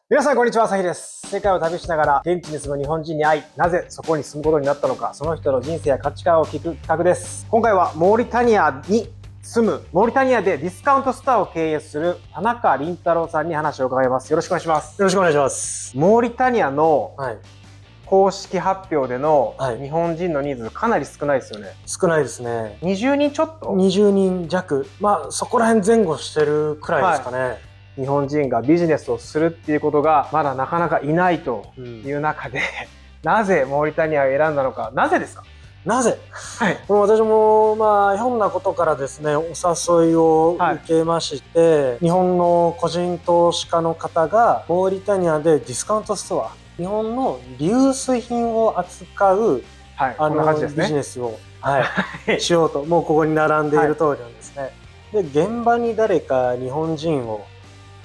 皆さんこんにちは、朝日です。世界を旅しながら現地に住む日本人に会い、なぜそこに住むことになったのか、その人の人生や価値観を聞く企画です。今回はモーリタニアに住む、モーリタニアでディスカウントストアを経営する田中麟太郎さんに話を伺います。よろしくお願いします。よろしくお願いします。モーリタニアのはい。公式発表でのはい日本人の人数かなり少ないですよね。少ないですね。20人ちょっと20人弱。まあ、そこら辺前後してるくらいですかね。日本人がビジネスをするっていうことがまだなかなかいないという中で、なぜモーリタニアを選んだのか、なぜですか？なぜ？はい。私も、ひょんなことからですね、お誘いを受けまして、日本の個人投資家の方が、モーリタニアでディスカウントストア、日本のリユース品を扱う、こんな感じですね。ビジネスを、しようと、もうここに並んでいる通りなんですね。で、現場に誰か日本人を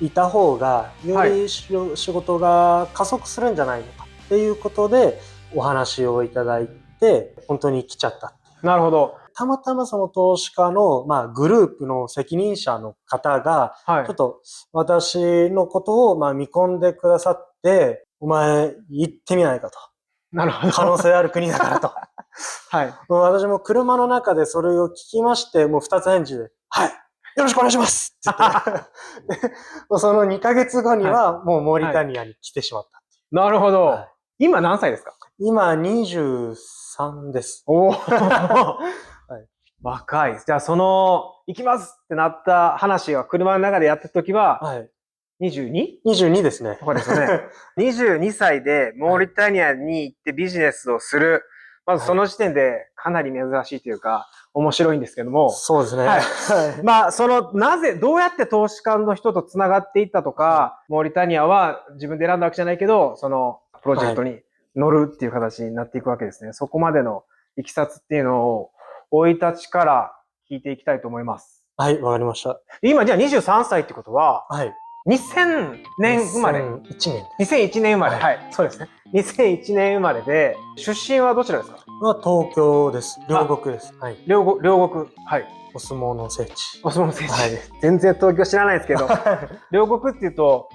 いた方がより仕事が加速するんじゃないのかっていうことでお話をいただいて本当に来ちゃった。なるほど。たまたまその投資家の、グループの責任者の方が、ちょっと私のことを見込んでくださって、お前行ってみないかと。なるほど。可能性ある国だからと。はい。私も車の中でそれを聞きまして、もう二つ返事で、はい。よろしくお願いしますって言ってその2ヶ月後にはもうモーリタニアに来てしまった。なるほど。今何歳ですか？今23です。お若い。じゃあ行きますってなった話が車の中でやってた時は、22？22 ですね。そうですよね。22歳でモーリタニアに行ってビジネスをする。まずその時点でかなり珍しいというか、面白いんですけども。そうですね。なぜ、どうやって投資家の人と繋がっていったとか、モーリタニアは自分で選んだわけじゃないけど、そのプロジェクトに乗るっていう形になっていくわけですね。そこまでのいきさつっていうのを、生い立ちから聞いていきたいと思います。はい、わかりました。今じゃあ23歳ってことは、2000年生まれ。2001年。2001年生まれ。はい、そうですね。2001年生まれで、出身はどちらですか？東京です。両国です。はい。両国。はい。お相撲の聖地。お相撲の聖地。はい。全然東京知らないですけど、両国っていうと、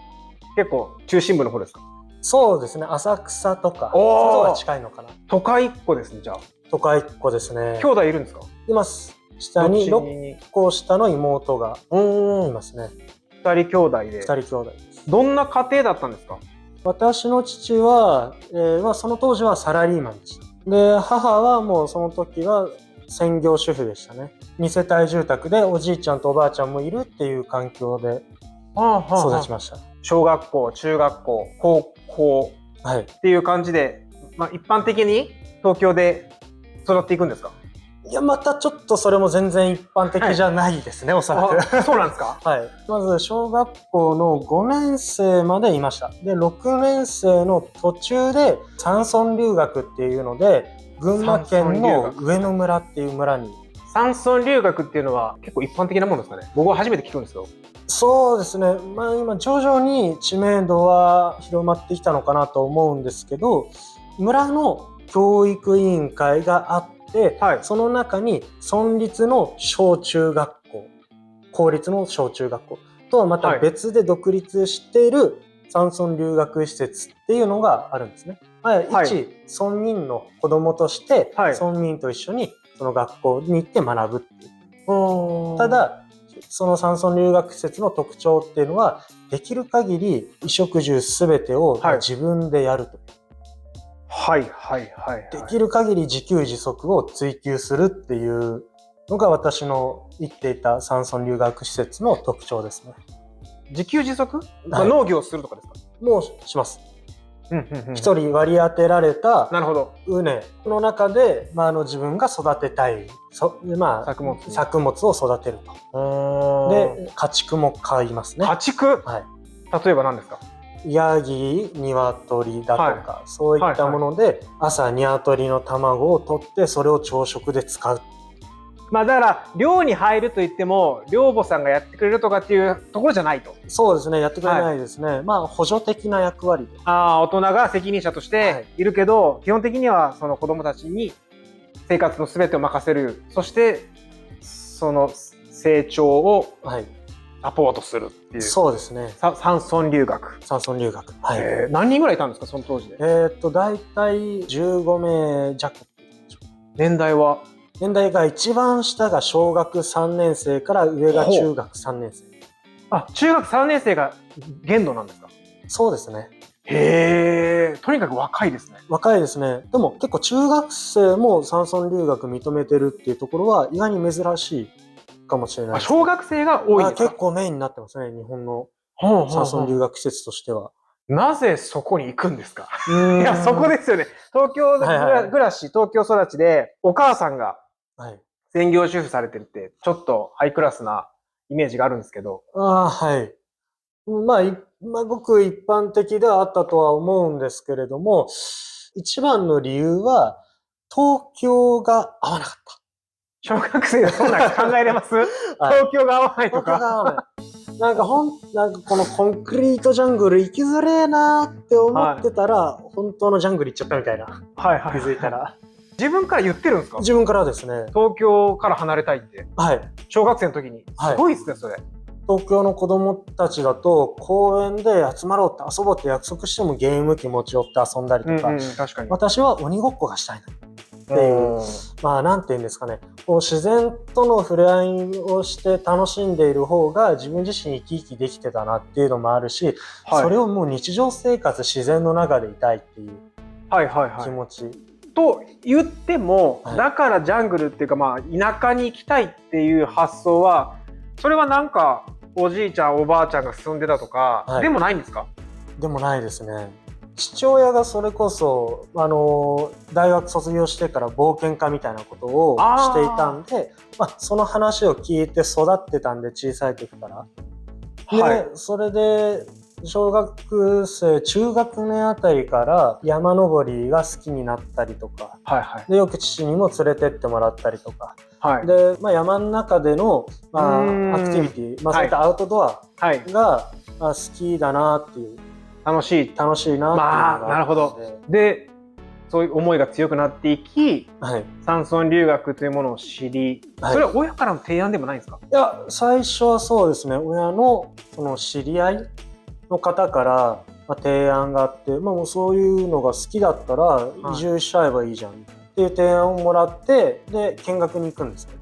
結構中心部の方ですか？そうですね。浅草とか、そこが近いのかな。都会っ子ですね、じゃあ。都会っ子ですね。兄弟いるんですか？います。下に6個下の妹がいますね。2人兄弟で。2人兄弟です。どんな家庭だったんですか？私の父は、その当時はサラリーマンでした。で、母はもうその時は専業主婦でしたね。2世帯住宅でおじいちゃんとおばあちゃんもいるっていう環境で育ちました。小学校、中学校、高校っていう感じで、一般的に東京で育っていくんですか？いや、またちょっとそれも全然一般的じゃないですね、おそらく。そうなんですか？はい。まず、小学校の5年生までいました。で、6年生の途中で山村留学っていうので、群馬県の上野村っていう村に。山村留学っていうのは結構一般的なものですかね？僕は初めて聞くんですけど。そうですね。今、徐々に知名度は広まってきたのかなと思うんですけど、村の教育委員会があって、その中に村立の小中学校、公立の小中学校とはまた別で独立している山村留学施設っていうのがあるんですね。一村民の子供として村民と一緒にその学校に行って学ぶっていう。ただ、その山村留学施設の特徴っていうのは、できる限り衣食住すべてを自分でやると。できる限り自給自足を追求するっていうのが私の行っていた山村留学施設の特徴ですね。自給自足？農業するとかですか？もうします。一人割り当てられた畝の中で、自分が育てたい作物を育てると。で、家畜も飼いますね。家畜？例えば何ですか？ヤギ、鶏だとか、そういったもので、朝鶏の卵を取ってそれを朝食で使う。だから寮に入るといっても寮母さんがやってくれるとかっていうところじゃないと。そうですね、やってくれないですね。補助的な役割で。大人が責任者としているけど、基本的にはその子供たちに生活の全てを任せる。そしてその成長を支サポートするっていう。そうですね。山村留学。山村留学。はい。何人ぐらいいたんですか、その当時で。だいたい15名弱。年代は？年代が一番下が小学3年生から上が中学3年生。あ、中学3年生が限度なんですか？そうですね。へえ、とにかく若いですね。若いですね。でも結構中学生も山村留学認めてるっていうところは意外に珍しいかもしれないですね。小学生が多いんですか？結構メインになってますね、日本の山村留学施設としては。なぜそこに行くんですか？いや、そこですよね。東京暮らし、東京育ちで、お母さんが専業主婦されてるって、ちょっとハイクラスなイメージがあるんですけど。はい。まあ、ごく一般的ではあったとは思うんですけれども、一番の理由は、東京が合わなかった。小学生でそんな考えれます？東京が合わないとか。東京が合わない。なんかこのコンクリートジャングル行きづれえなーって思ってたら、本当のジャングル行っちゃったみたいな。気づいたら。自分から言ってるんですか？自分からですね。東京から離れたいって。はい。小学生の時に。すごいですね、それ。東京の子供たちだと公園で集まろうって遊ぼうって約束してもゲーム機持ち寄って遊んだりとか、確かに私は鬼ごっこがしたいなっていう、まあなんていうんですかね、こう自然との触れ合いをして楽しんでいる方が自分自身生き生きできてたなっていうのもあるし、それをもう日常生活自然の中でいたいっていう気持ち。と言っても、だからジャングルっていうか、まあ田舎に行きたいっていう発想は、それはなんかおじいちゃんおばあちゃんが住んでたとか、でもないんですか？でもないですね。父親がそれこそ大学卒業してから冒険家みたいなことをしていたんで、その話を聞いて育ってたんで、小さい時から。で、それで小学生中学年あたりから山登りが好きになったりとか、でよく父にも連れてってもらったりとか、で、山の中での、アクティビティ、そういったアウトドアが、好きだなっていう、楽しいなっていうのがなるほど。で、そういう思いが強くなっていき、山村留学というものを知り、それは親からの提案でもないんですか？いや、最初はそうですね。親のその知り合いの方から提案があって、もうそういうのが好きだったら移住しちゃえばいいじゃんっていう提案をもらって、で見学に行くんですね。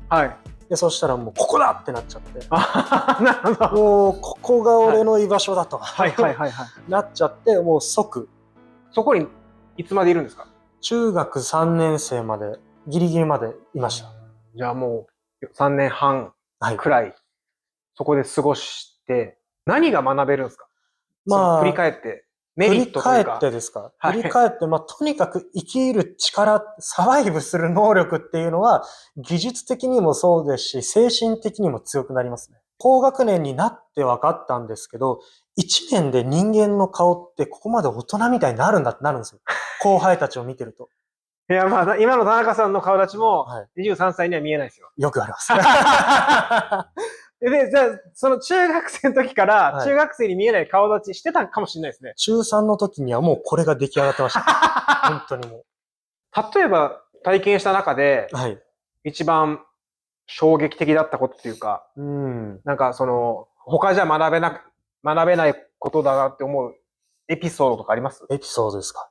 でそしたらもうここだってなっちゃって、なるほど。もうここが俺の居場所だとなっちゃって、もう即。そこにいつまでいるんですか？中学3年生までギリギリまでいました。じゃあもう3年半くらいそこで過ごして、何が学べるんですか？振り返ってメリットというか。振り返ってですか？振り返って、とにかく生きる力、サバイブする能力っていうのは技術的にもそうですし、精神的にも強くなりますね。高学年になって分かったんですけど、1年で人間の顔ってここまで大人みたいになるんだってなるんですよ。後輩たちを見てると。いや、今の田中さんの顔立ちも23歳には見えないですよ。よくあります。で、じゃあ、その中学生の時から、中学生に見えない顔立ちしてたかもしれないですね。中3の時にはもうこれが出来上がってました。本当にもう。例えば、体験した中で、一番衝撃的だったことっていうか、なんか他じゃ学べないことだなって思うエピソードとかあります？エピソードですか。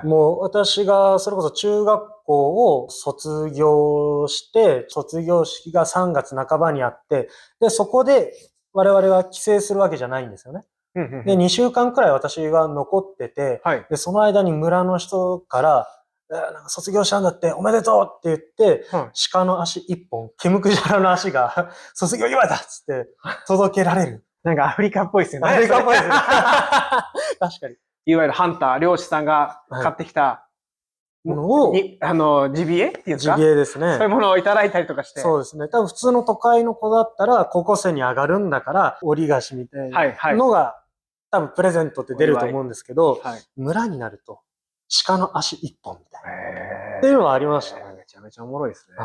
もう私がそれこそ中学校を卒業して、卒業式が3月半ばにあって、で、そこで我々は帰省するわけじゃないんですよね。で、2週間くらい私が残ってて、で、その間に村の人から、なんか卒業したんだっておめでとうって言って、鹿の足1本、ケムクジャラの足が卒業祝いだっつって届けられる。なんかアフリカっぽいですよね。アフリカっぽいですね。確かに。いわゆるハンター、漁師さんが買ってきたものを、ジビエっていうんですか？ジビエですね。そういうものをいただいたりとかして。そうですね。多分普通の都会の子だったら、高校生に上がるんだから、折り菓子みたいなのが、多分プレゼントって出ると思うんですけど、村になると、鹿の足1本みたいな。っていうのはありました。めちゃめちゃおもろいですね。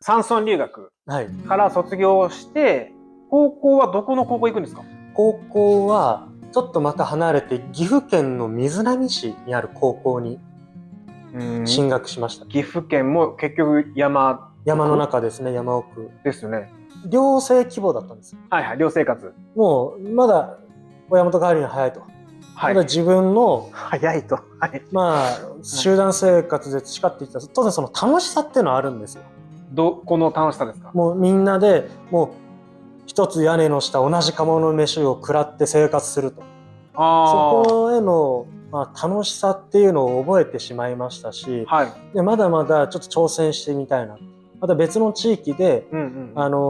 山村留学から卒業して、高校はどこの高校行くんですか？高校は、ちょっとまた離れて、岐阜県の瑞浪市にある高校に進学しました。岐阜県も結局山の中ですね、山奥。ですよね。寮生規模だったんですよ。はいはい、寮生活。もうまだ親元帰りに早いと。はい。まだ自分の早いと。はい。まあ集団生活で培ってきた当然その楽しさっていうのはあるんですよ。この楽しさですか？もうみんなでもう一つ屋根の下同じ釜の飯を食らって生活すると。そこへの、まあ、楽しさっていうのを覚えてしまいましたし、はい、でまだまだちょっと挑戦してみたいな。また別の地域で、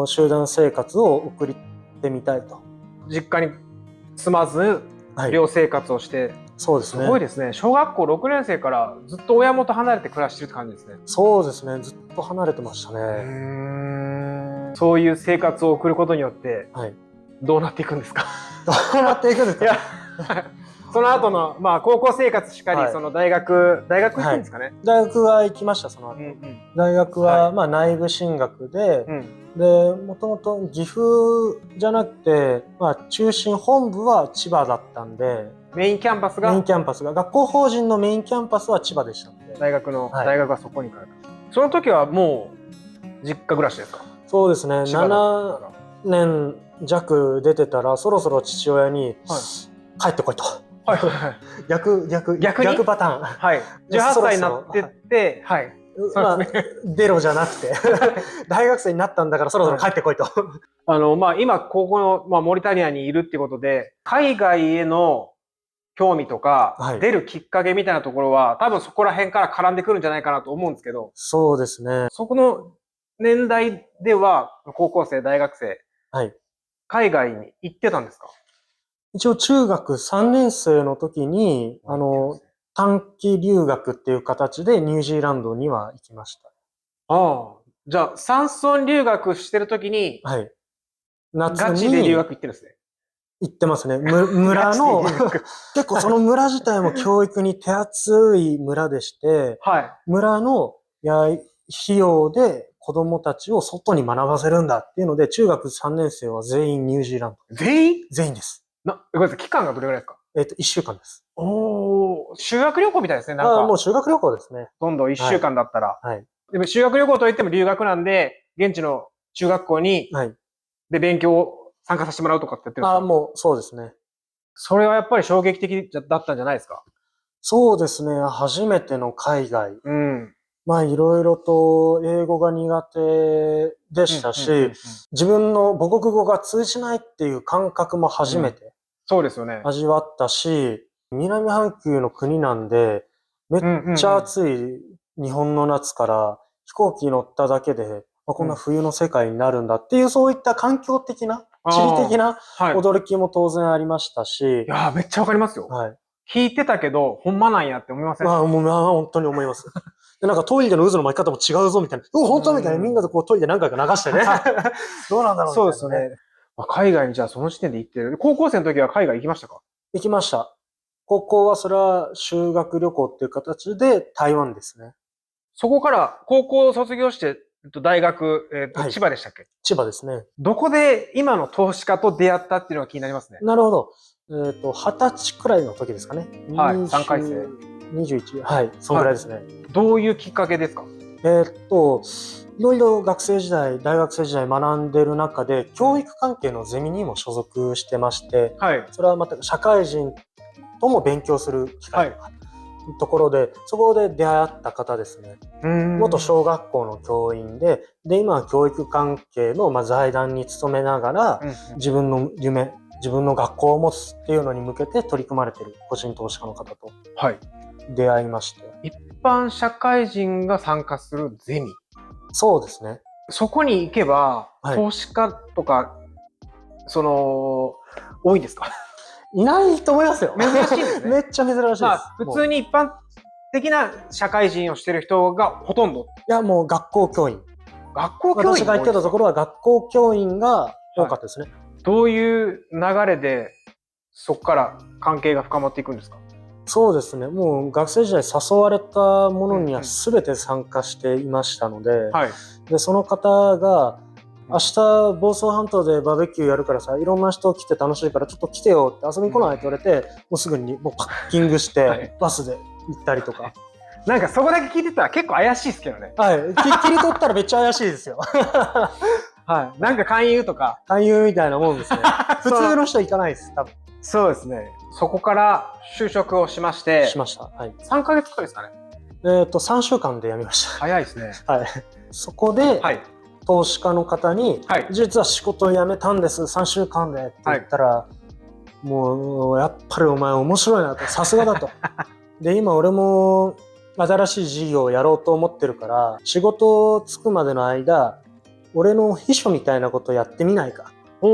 集団生活を送ってみたいと。実家に住まず寮生活をして、そうですね。すごいですね。小学校6年生からずっと親元離れて暮らしてるって感じですね。そうですね。ずっと離れてましたね。そういう生活を送ることによって、どうなっていくんですか？どうなっていくんですか？その後の、まあ、高校生活しかり、その大学行くんですかね？大学は行きました、その後。大学は、まあ、内部進学で、で、もともと岐阜じゃなくて、まあ、中心本部は千葉だったんで、メインキャンパスが学校法人のメインキャンパスは千葉でしたので、大学はそこに通う。その時はもう実家暮らしですか？そうですね。7年弱出てたら、そろそろ父親に、帰ってこいと。逆パターン。はい。18歳になってって、はい。出ろじゃなくて大学生になったんだからそろそろ帰ってこいと。まあ今ここの、まあ、モリタニアにいるっていうことで、海外への興味とか、出るきっかけみたいなところは、多分そこら辺から絡んでくるんじゃないかなと思うんですけど。そうですね。そこの年代では、高校生、大学生、海外に行ってたんですか？一応中学3年生の時に、短期留学っていう形でニュージーランドには行きました。ああ。じゃあ、山村留学してる時に、ガチで留学行ってるんですね。行ってますね。村の、結構その村自体も教育に手厚い村でして、村の費用で子供たちを外に学ばせるんだっていうので、中学3年生は全員ニュージーランド。全員です。ごめんなさい、期間がどれぐらいですか？1週間です。修学旅行みたいですね、なんか。もう修学旅行ですね。どんどん1週間だったら。でも修学旅行といっても留学なんで、現地の中学校に、で、勉強を参加させてもらうとかってやってるんですか？もうそうですね。それはやっぱり衝撃的だったんじゃないですか？そうですね。初めての海外。まあいろいろと英語が苦手でしたし、自分の母国語が通じないっていう感覚も初めてそうですよね。味わったし、南半球の国なんで、めっちゃ暑い日本の夏から飛行機乗っただけで、こんな冬の世界になるんだっていう、そういった環境的な、地理的な驚きも当然ありましたし。いやー、めっちゃわかりますよ。弾いてたけど、ほんまなんやって思いません？もう本当に思います。で、なんかトイレの渦の巻き方も違うぞみたいな。本当みたいな。みんなでこうトイレ何回か流してね。どうなんだろうみたいな。そうですよね。海外にじゃあその時点で行ってる。高校生の時は海外行きましたか？行きました。高校はそれは修学旅行っていう形で台湾ですね。そこから高校を卒業して、大学、千葉でしたっけ？千葉ですね。どこで今の投資家と出会ったっていうのが気になりますね。なるほど。20歳くらいの時ですかね。3回生。21。そのぐらいですね。どういうきっかけですか？いろいろ大学生時代学んでる中で、教育関係のゼミにも所属してまして、それはまた社会人とも勉強する機会とか、ところで、そこで出会った方ですね。元小学校の教員で、今は教育関係の財団に勤めながら、自分の夢、自分の学校を持つっていうのに向けて取り組まれている個人投資家の方と出会いまして。一般社会人が参加するゼミ。そうですね。そこに行けば、投資家とか、多いんですか？いないと思いますよ。珍しいですね。めっちゃ珍しいです。普通に一般的な社会人をしてる人がほとんど。いや、もう学校教員。私が行ってたところは学校教員が多かったですね。どういう流れでそこから関係が深まっていくんですか？そうですね。もう学生時代誘われたものには全て参加していましたので、でその方が明日房総半島でバーベキューやるからさ、いろんな人来て楽しいからちょっと来てよって遊びに来ないって言われて、もうすぐにもうパッキングしてバスで行ったりとか。なんかそこだけ聞いてたら結構怪しいですけどね。切り取ったらめっちゃ怪しいですよ。はい。なんか勧誘とか。勧誘みたいなもんですね。普通の人行かないです、多分。そうですね。そこから就職をしまして。しました。はい。3ヶ月くらいですかね。3週間で辞めました。早いですね。はい。そこで、はい。投資家の方に、はい、実は仕事を辞めたんです、3週間でって言ったら、はい、もうやっぱりお前面白いなと、さすがだと。で、今俺も新しい事業をやろうと思ってるから、仕事つくまでの間、俺の秘書みたいなことやってみないか。一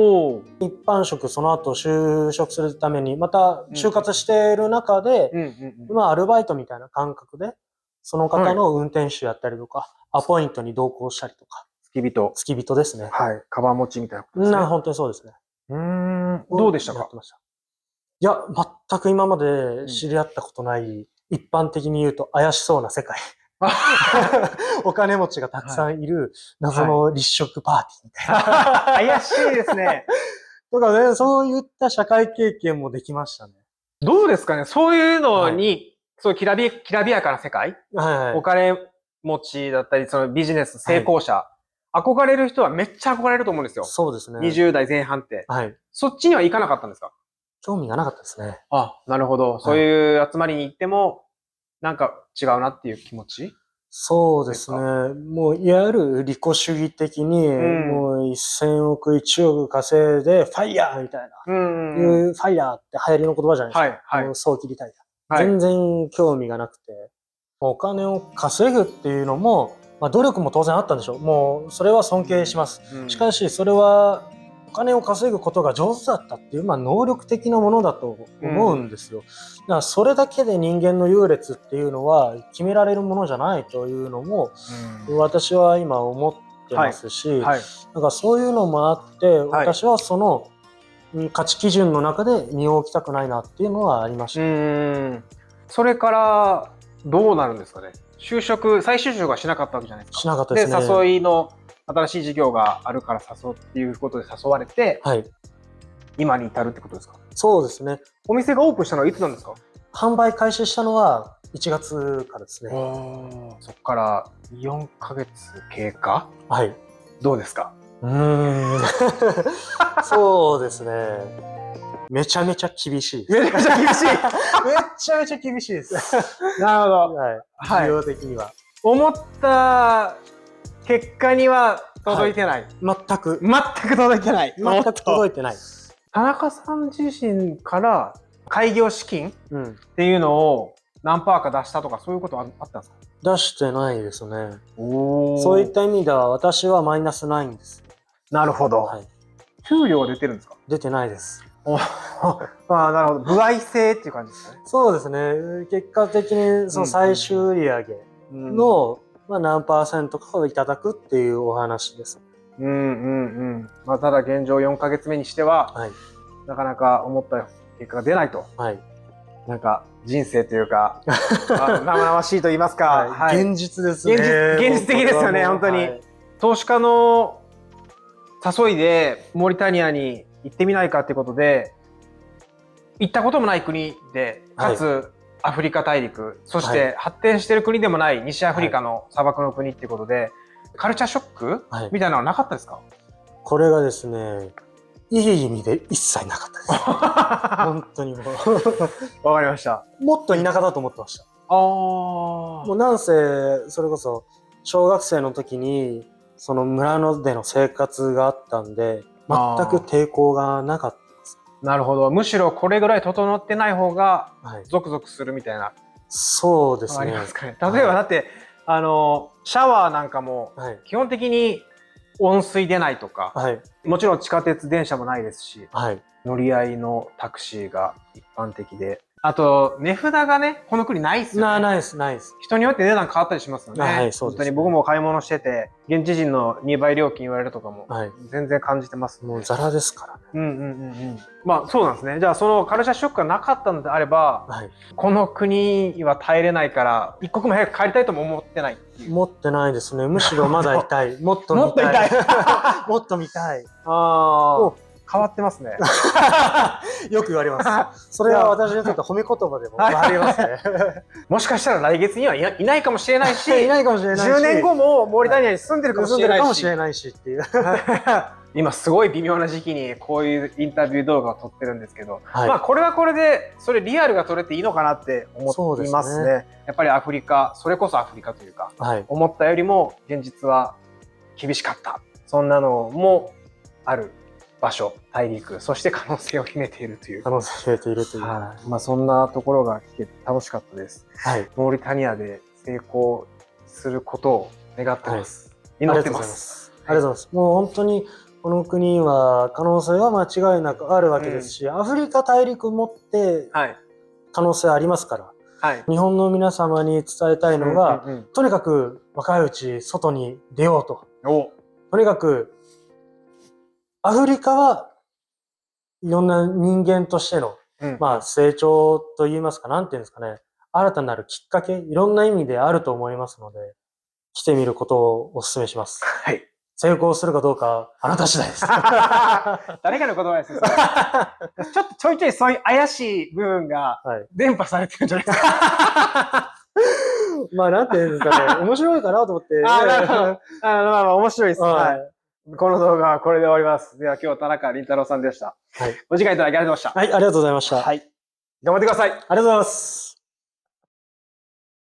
般職、その後就職するために、また就活している中で、今アルバイトみたいな感覚で、その方の運転手やったりとか、アポイントに同行したりとか。付き人ですね。はい。カバン持ちみたいなことですね。本当にそうですね。どうでしたか？いや、全く今まで知り合ったことない、一般的に言うと怪しそうな世界。お金持ちがたくさんいる謎の立食パーティーみたいな。怪しいですね。とかね、そういった社会経験もできましたね。どうですかね？そういうのに、そういうきらびやかな世界、お金持ちだったり、そのビジネス成功者、憧れる人はめっちゃ憧れると思うんですよ。そうですね。20代前半って。はい。そっちには行かなかったんですか？興味がなかったですね。あ、なるほど。そういう集まりに行っても、なんか違うなっていう気持ち？そうですね。もう、いわゆる利己主義的に、もう1000億、1億稼いで、ファイヤーみたいな。ファイヤーって流行りの言葉じゃないですか。はい。早期リタイア。全然興味がなくて、お金を稼ぐっていうのも、努力も当然あったんでしょう。もう、それは尊敬します。しかし、それは、お金を稼ぐことが上手だったっていう、能力的なものだと思うんですよ。だからそれだけで人間の優劣っていうのは決められるものじゃないというのも、私は今思ってますし、なんかそういうのもあって、私はその価値基準の中で身を置きたくないなっていうのはありました。それからどうなるんですかね？再就職はしなかったわけじゃないですか。しなかったですね。で、誘いの新しい事業があるから誘うっていうことで誘われて、今に至るってことですか？そうですね。お店がオープンしたのはいつなんですか？販売開始したのは1月からですね。そこから4ヶ月経過？はい。どうですか？そうですね。めちゃめちゃ厳しいです。めちゃめちゃ厳しい。めちゃめちゃ厳しいです。なるほど。はい。需要的には。思った結果には届いてない。全く届いてない。全く届いてない。田中さん自身から開業資金っていうのを何パーか出したとかそういうことはあったんですか？出してないですね。そういった意味では私はマイナスないんです。なるほど。給料は出てるんですか？出てないです。なるほど。歩合制っていう感じですかね。そうですね。結果的にその最終売上の何%かをいただくっていうお話です。ただ現状4ヶ月目にしては、なかなか思った結果が出ないと。なんか人生というか生々しいと言いますか、現実ですね。現実的ですよね、本当に。投資家の誘いでモーリタニアに行ってみないかってことで、行ったこともない国で、かつアフリカ大陸、そして発展している国でもない西アフリカの砂漠の国っていうことで、カルチャーショックみたいなのはなかったですか？これがですね、いい意味で一切なかったです。本当にもう。わかりました。もっと田舎だと思ってました。もうなんせ、それこそ小学生の時にその村での生活があったんで、全く抵抗がなかったです。なるほど。むしろこれぐらい整ってない方がゾクゾクするみたいな。そうですね。ありますかね。例えばだって、シャワーなんかも基本的に温水出ないとか、もちろん地下鉄電車もないですし、乗り合いのタクシーが一般的で、あと値札がね、この国ないっすよね。ないです、ないです。人によって値段変わったりしますよね。本当に僕も買い物してて、現地人の2倍料金言われるとかも全然感じてます。もうザラですからね。そうなんですね。じゃあそのカルチャーショックがなかったのであれば、この国は耐えれないから一刻も早く帰りたいとも思ってないっていう。思ってないですね。むしろまだいたい。もっと見たい。もっと見たい。変わってますね。よく言われます。それは私にとって褒め言葉でもありますね。もしかしたら来月にはいないかもしれないし、いないかもしれないし、10年後もモーリタニアに住んでるかもしれないしっていう。今すごい微妙な時期にこういうインタビュー動画を撮ってるんですけど、はい、まあこれはこれでそれリアルが撮れていいのかなって思いますね。やっぱりアフリカ、それこそアフリカというか、はい、思ったよりも現実は厳しかった。そんなのもある場所、大陸、そして可能性を秘めているという。可能性を秘めているという。はい、まあそんなところが聞けて楽しかったです。はい、モーリタニアで成功することを願ってます。はい、祈ってます。ありがとうございます。もう本当にこの国は可能性は間違いなくあるわけですし、アフリカ大陸もって可能性ありますから、はい、日本の皆様に伝えたいのが、とにかく若いうち外に出ようと。とにかくアフリカはいろんな人間としての、まあ成長といいますか、なんていうんですかね、新たなるきっかけ、いろんな意味であると思いますので、来てみることをお勧めします。はい。成功するかどうか、あなた次第です。誰かの言葉ですよ。ちょっとちょいちょいそういう怪しい部分が伝播されてるんじゃないですか。まあ、なんていうんですかね、面白いかなと思って。まあ、面白いです。はい。この動画はこれで終わります。では今日田中麟太郎さんでした。はい。お時間いただきありがとうございました。はい、ありがとうございました。はい。頑張ってください。ありがとうございます。